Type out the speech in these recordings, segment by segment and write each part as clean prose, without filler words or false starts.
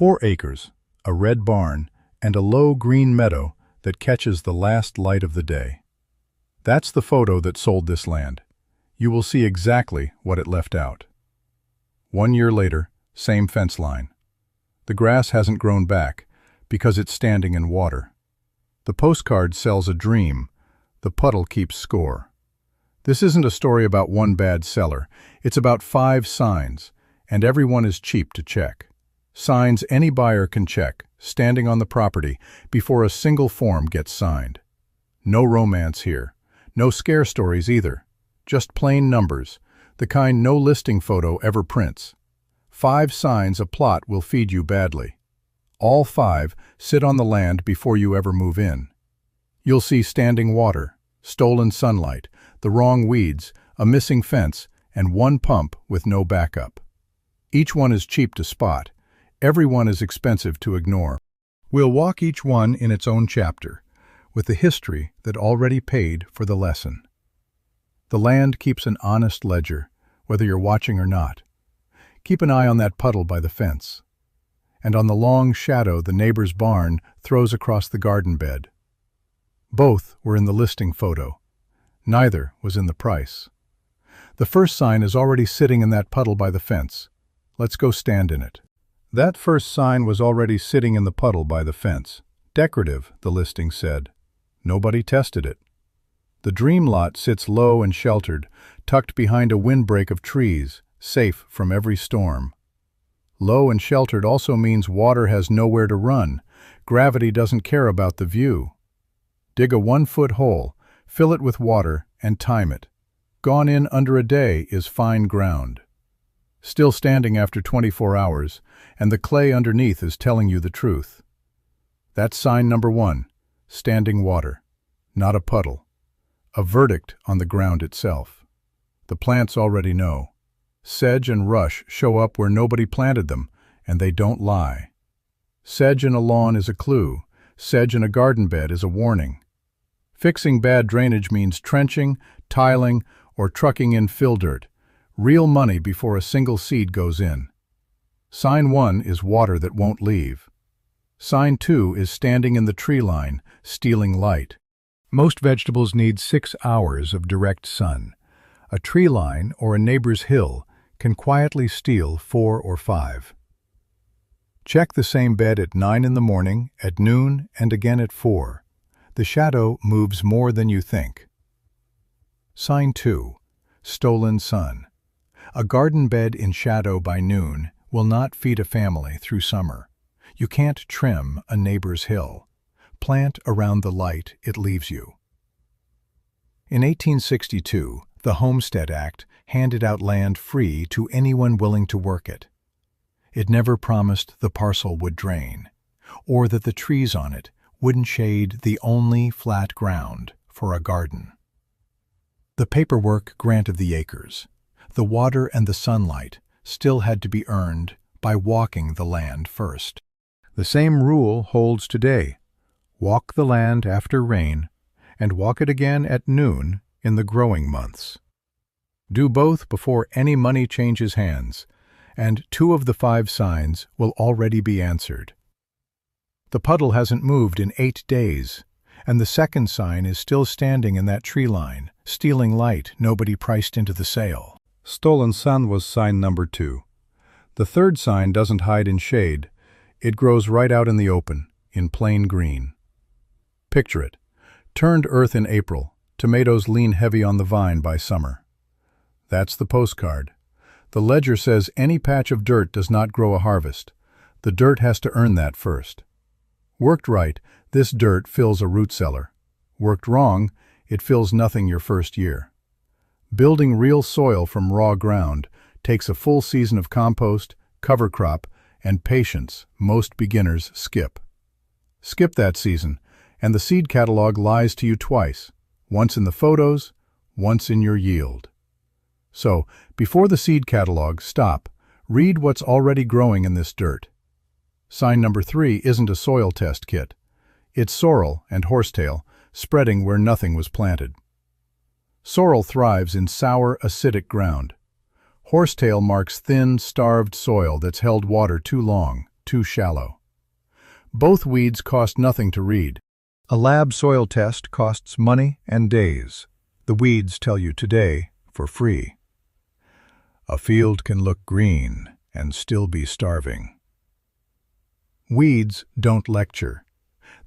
4 acres, a red barn, and a low green meadow that catches the last light of the day. That's the photo that sold this land. You will see exactly what it left out. 1 year later, same fence line. The grass hasn't grown back because it's standing in water. The postcard sells a dream. The puddle keeps score. This isn't a story about one bad seller. It's about 5 signs, and every one is cheap to check. Signs any buyer can check, standing on the property, before a single form gets signed. No romance here. No scare stories either. Just plain numbers, the kind no listing photo ever prints. 5 signs a plot will feed you badly. All 5 sit on the land before you ever move in. You'll see standing water, stolen sunlight, the wrong weeds, a missing fence, and 1 pump with no backup. Each one is cheap to spot. Every one is expensive to ignore. We'll walk each one in its own chapter, with the history that already paid for the lesson. The land keeps an honest ledger, whether you're watching or not. Keep an eye on that puddle by the fence, and on the long shadow the neighbor's barn throws across the garden bed. Both were in the listing photo. Neither was in the price. The first sign is already sitting in that puddle by the fence. Let's go stand in it. That first sign was already sitting in the puddle by the fence. Decorative, the listing said. Nobody tested it. The dream lot sits low and sheltered, tucked behind a windbreak of trees, safe from every storm. Low and sheltered also means water has nowhere to run. Gravity doesn't care about the view. Dig a 1-foot hole, fill it with water, and time it. Gone in under a day is fine ground. Still standing after 24 hours, and the clay underneath is telling you the truth. That's sign number 1, standing water, not a puddle. A verdict on the ground itself. The plants already know. Sedge and rush show up where nobody planted them, and they don't lie. Sedge in a lawn is a clue. Sedge in a garden bed is a warning. Fixing bad drainage means trenching, tiling, or trucking in fill dirt. Real money before a single seed goes in. Sign 1 is water that won't leave. Sign 2 is standing in the tree line, stealing light. Most vegetables need 6 hours of direct sun. A tree line or a neighbor's hill can quietly steal 4 or 5. Check the same bed at 9 in the morning, at noon, and again at 4. The shadow moves more than you think. Sign 2, stolen sun. A garden bed in shadow by noon will not feed a family through summer. You can't trim a neighbor's hill. Plant around the light it leaves you. In 1862, the Homestead Act handed out land free to anyone willing to work it. It never promised the parcel would drain, or that the trees on it wouldn't shade the only flat ground for a garden. The paperwork granted the acres. The water and the sunlight still had to be earned by walking the land first. The same rule holds today. Walk the land after rain, and walk it again at noon in the growing months. Do both before any money changes hands, and 2 of the 5 signs will already be answered. The puddle hasn't moved in 8 days, and the second sign is still standing in that tree line, stealing light nobody priced into the sale. Stolen sun was sign number 2. The third sign doesn't hide in shade. It grows right out in the open, in plain green. Picture it. Turned earth in April, tomatoes lean heavy on the vine by summer. That's the postcard. The ledger says any patch of dirt does not grow a harvest. The dirt has to earn that first. Worked right, this dirt fills a root cellar. Worked wrong, it fills nothing your first year. Building real soil from raw ground takes a full season of compost, cover crop, and patience most beginners skip. Skip that season, and the seed catalog lies to you twice, once in the photos, once in your yield. So, before the seed catalog, stop, read what's already growing in this dirt. Sign number 3 isn't a soil test kit. It's sorrel and horsetail, spreading where nothing was planted. Sorrel thrives in sour, acidic ground. Horsetail marks thin, starved soil that's held water too long. too shallow. Both weeds cost nothing to read. A lab soil test costs money and days. The weeds tell you today for free. A field can look green and still be starving. Weeds don't lecture.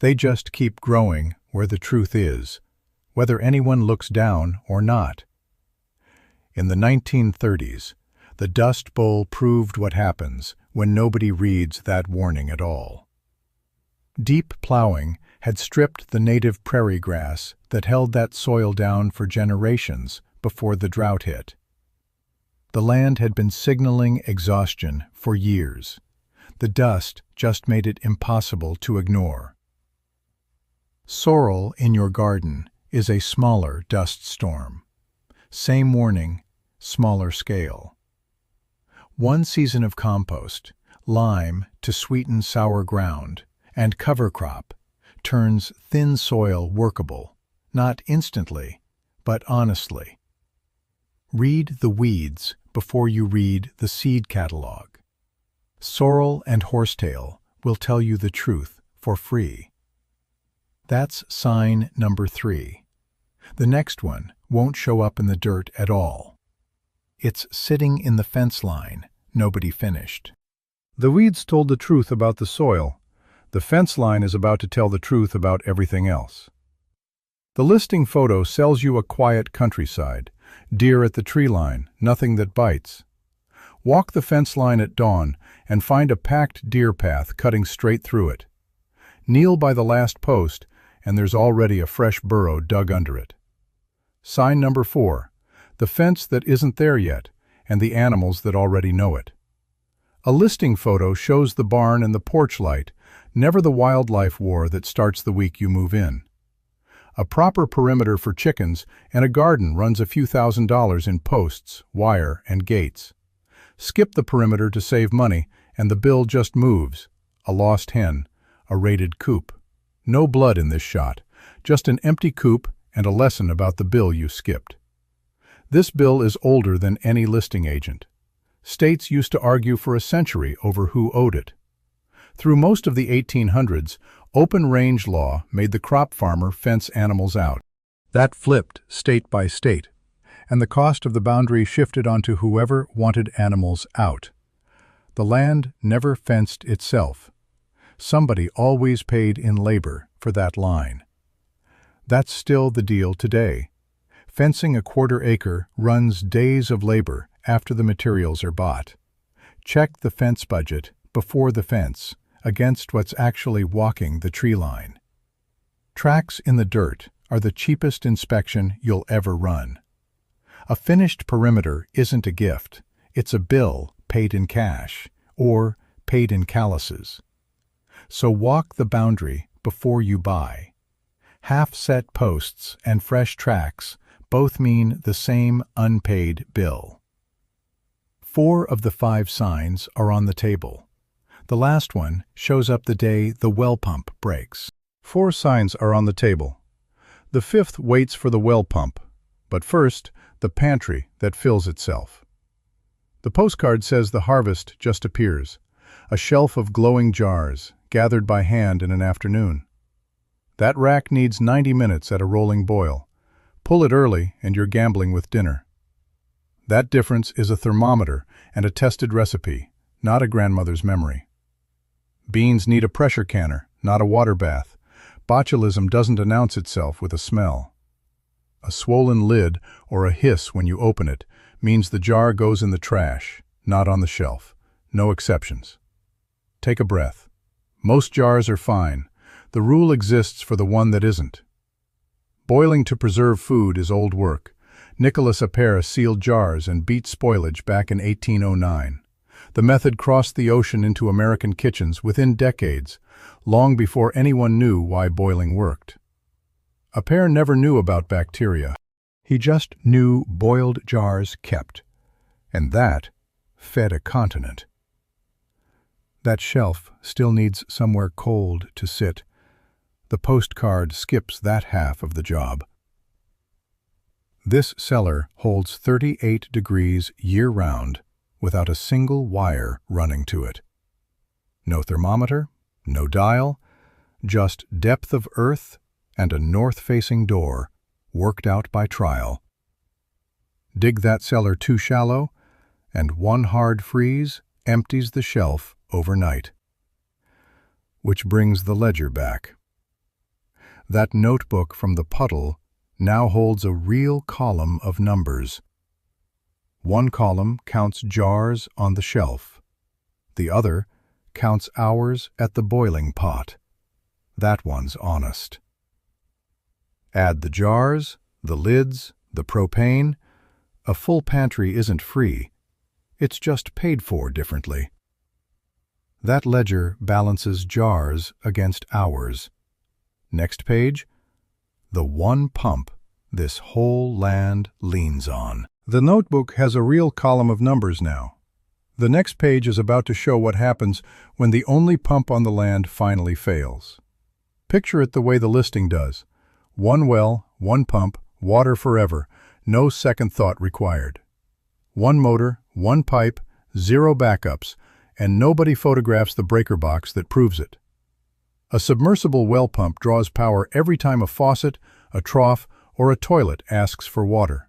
They just keep growing where the truth is, whether anyone looks down or not. In the 1930s, the Dust Bowl proved what happens when nobody reads that warning at all. Deep plowing had stripped the native prairie grass that held that soil down for generations before the drought hit. The land had been signaling exhaustion for years. The dust just made it impossible to ignore. Sorrel in your garden is a smaller dust storm. Same warning, smaller scale. One season of compost, lime to sweeten sour ground, and cover crop turns thin soil workable, not instantly, but honestly. Read the weeds before you read the seed catalog. Sorrel and horsetail will tell you the truth for free. That's sign number 3. The next one won't show up in the dirt at all. It's sitting in the fence line, nobody finished. The weeds told the truth about the soil. The fence line is about to tell the truth about everything else. The listing photo sells you a quiet countryside, deer at the tree line, nothing that bites. Walk the fence line at dawn and find a packed deer path cutting straight through it. Kneel by the last post, and there's already a fresh burrow dug under it. Sign number 4, the fence that isn't there yet, and the animals that already know it. A listing photo shows the barn and the porch light, never the wildlife war that starts the week you move in. A proper perimeter for chickens and a garden runs a few $1,000s in posts, wire, and gates. Skip the perimeter to save money, and the bill just moves. A lost hen, a raided coop. No blood in this shot, just an empty coop and a lesson about the bill you skipped. This bill is older than any listing agent. States used to argue for a century over who owed it. Through most of the 1800s, open range law made the crop farmer fence animals out. That flipped state by state, and the cost of the boundary shifted onto whoever wanted animals out. The land never fenced itself. Somebody always paid in labor for that line. That's still the deal today. Fencing a quarter acre runs days of labor after the materials are bought. Check the fence budget before the fence against what's actually walking the tree line. Tracks in the dirt are the cheapest inspection you'll ever run. A finished perimeter isn't a gift, it's a bill paid in cash or paid in calluses. So walk the boundary before you buy. Half-set posts and fresh tracks both mean the same unpaid bill. 4 of the 5 signs are on the table. The last one shows up the day the well pump breaks. 4 signs are on the table. The 5th waits for the well pump, but first, the pantry that fills itself. The postcard says the harvest just appears, a shelf of glowing jars, gathered by hand in an afternoon. That rack needs 90 minutes at a rolling boil. Pull it early and you're gambling with dinner. That difference is a thermometer and a tested recipe, not a grandmother's memory. Beans need a pressure canner, not a water bath. Botulism doesn't announce itself with a smell. A swollen lid or a hiss when you open it means the jar goes in the trash, not on the shelf. No exceptions. Take a breath. Most jars are fine. The rule exists for the one that isn't. Boiling to preserve food is old work. Nicholas Appert sealed jars and beat spoilage back in 1809. The method crossed the ocean into American kitchens within decades, long before anyone knew why boiling worked. Appert never knew about bacteria. He just knew boiled jars kept, and that fed a continent. That shelf still needs somewhere cold to sit. The postcard skips that half of the job. This cellar holds 38 degrees year-round without a single wire running to it. No thermometer, no dial, just depth of earth and a north-facing door, worked out by trial. Dig that cellar too shallow, and one hard freeze empties the shelf overnight. Which brings the ledger back. That notebook from the puddle now holds a real column of numbers. One column counts jars on the shelf. The other counts hours at the boiling pot. That one's honest. Add the jars, the lids, the propane. A full pantry isn't free. It's just paid for differently. That ledger balances jars against hours. Next page, the one pump this whole land leans on. The notebook has a real column of numbers now. The next page is about to show what happens when the only pump on the land finally fails. Picture it the way the listing does. One well, one pump, water forever, no second thought required. One motor, one pipe, zero backups, and nobody photographs the breaker box that proves it. A submersible well pump draws power every time a faucet, a trough, or a toilet asks for water.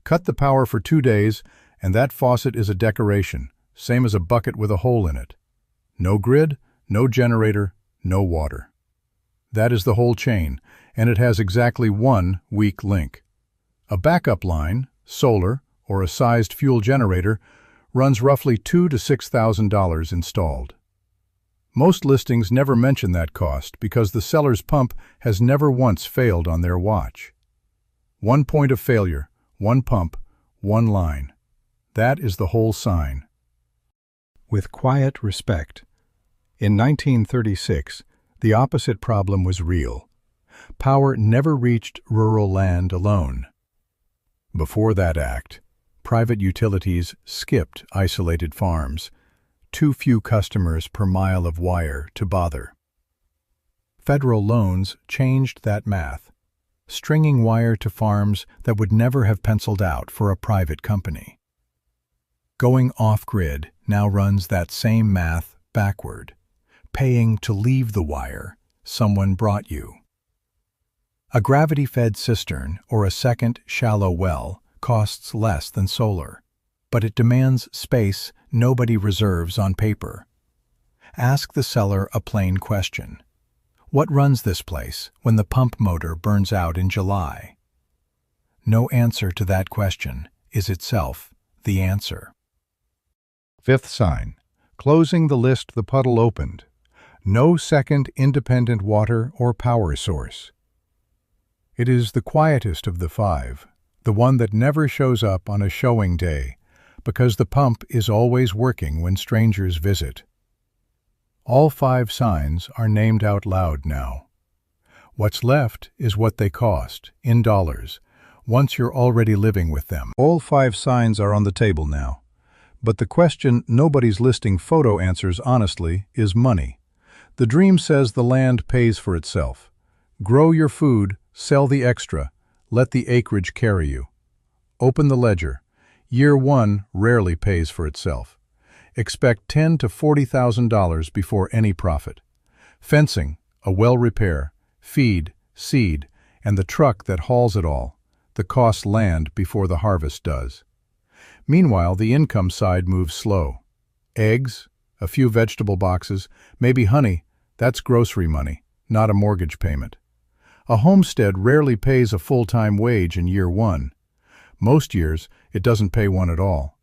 Cut the power for 2 days, and that faucet is a decoration, same as a bucket with a hole in it. No grid, no generator, no water. That is the whole chain, and it has exactly one weak link. A backup line, solar, or a sized fuel generator, runs roughly $2,000 to $6,000 installed. Most listings never mention that cost because the seller's pump has never once failed on their watch. One point of failure, one pump, one line. That is the whole sign. With quiet respect. In 1936, the opposite problem was real. Power never reached rural land alone. Before that act, private utilities skipped isolated farms, too few customers per mile of wire to bother. Federal loans changed that math, stringing wire to farms that would never have penciled out for a private company. Going off-grid now runs that same math backward, paying to leave the wire someone brought you. A gravity-fed cistern or a second shallow well costs less than solar, but it demands space nobody reserves on paper. Ask the seller a plain question. What runs this place when the pump motor burns out in July? No answer to that question is itself the answer. Fifth sign, closing the list the puddle opened. No second independent water or power source. It is the quietest of the five, the one that never shows up on a showing day, because the pump is always working when strangers visit. All 5 signs are named out loud now. What's left is what they cost, in dollars, once you're already living with them. All 5 signs are on the table now. But the question nobody's listing photo answers honestly is money. The dream says the land pays for itself. Grow your food, sell the extra, let the acreage carry you. Open the ledger. Year 1 rarely pays for itself. Expect $10,000 to $40,000 before any profit. Fencing, a well repair, feed, seed, and the truck that hauls it all. The costs land before the harvest does. Meanwhile, the income side moves slow. Eggs, a few vegetable boxes, maybe honey, that's grocery money, not a mortgage payment. A homestead rarely pays a full-time wage in year 1. Most years, it doesn't pay one at all.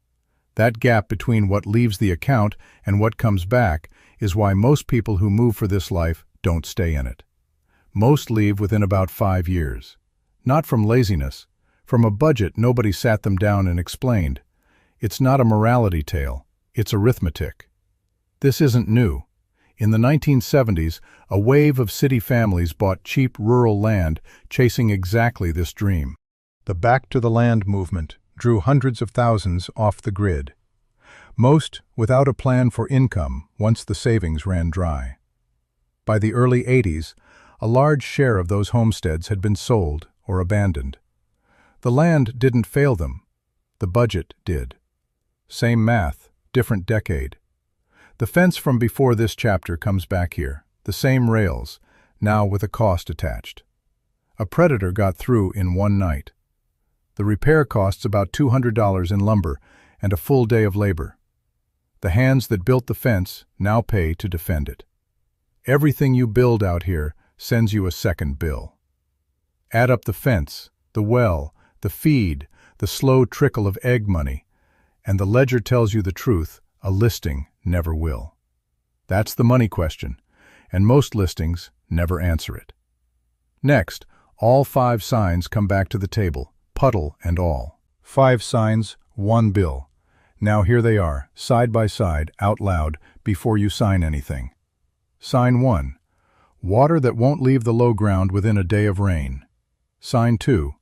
That gap between what leaves the account and what comes back is why most people who move for this life don't stay in it. Most leave within about 5 years. Not from laziness, from a budget nobody sat them down and explained. It's not a morality tale, it's arithmetic. This isn't new. In the 1970s, a wave of city families bought cheap rural land, chasing exactly this dream. The Back to the Land movement drew hundreds of thousands off the grid. Most without a plan for income once the savings ran dry. By the early 80s, a large share of those homesteads had been sold or abandoned. The land didn't fail them. The budget did. Same math, different decade. The fence from before this chapter comes back here, the same rails, now with a cost attached. A predator got through in one night. The repair costs about $200 in lumber and a full day of labor. The hands that built the fence now pay to defend it. Everything you build out here sends you a second bill. Add up the fence, the well, the feed, the slow trickle of egg money, and the ledger tells you the truth, a listing never will. That's the money question, and most listings never answer it. Next, all 5 signs come back to the table, puddle and all. 5 signs, 1 bill. Now here they are, side by side, out loud, before you sign anything. Sign 1. Water that won't leave the low ground within a day of rain. Sign 2.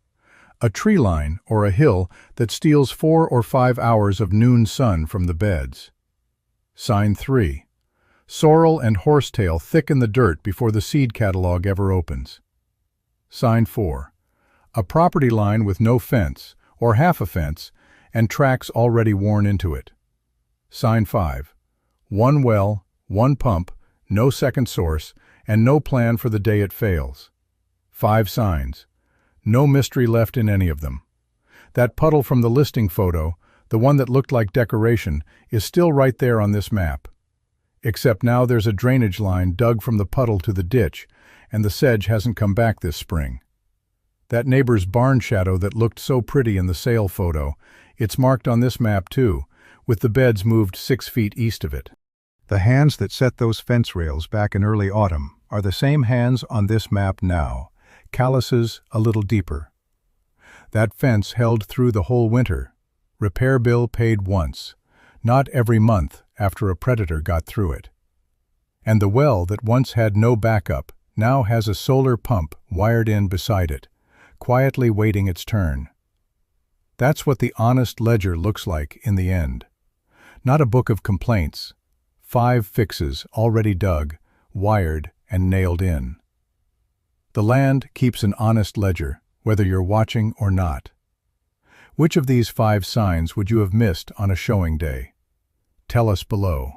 A tree line or a hill that steals 4 or 5 hours of noon sun from the beds. Sign 3. Sorrel and horsetail thicken the dirt before the seed catalog ever opens. Sign 4. A property line with no fence, or half a fence, and tracks already worn into it. Sign 5. 1 well, 1 pump, no second source, and no plan for the day it fails. 5 signs. No mystery left in any of them. That puddle from the listing photo, the one that looked like decoration, is still right there on this map. Except now there's a drainage line dug from the puddle to the ditch, and the sedge hasn't come back this spring. That neighbor's barn shadow that looked so pretty in the sale photo, it's marked on this map too, with the beds moved 6 feet east of it. The hands that set those fence rails back in early autumn are the same hands on this map now, calluses a little deeper. That fence held through the whole winter. Repair bill paid once, not every month after a predator got through it. And the well that once had no backup now has a solar pump wired in beside it, quietly waiting its turn. That's what the honest ledger looks like in the end. Not a book of complaints. 5 fixes already dug, wired, and nailed in. The land keeps an honest ledger, whether you're watching or not. Which of these 5 signs would you have missed on a showing day? Tell us below.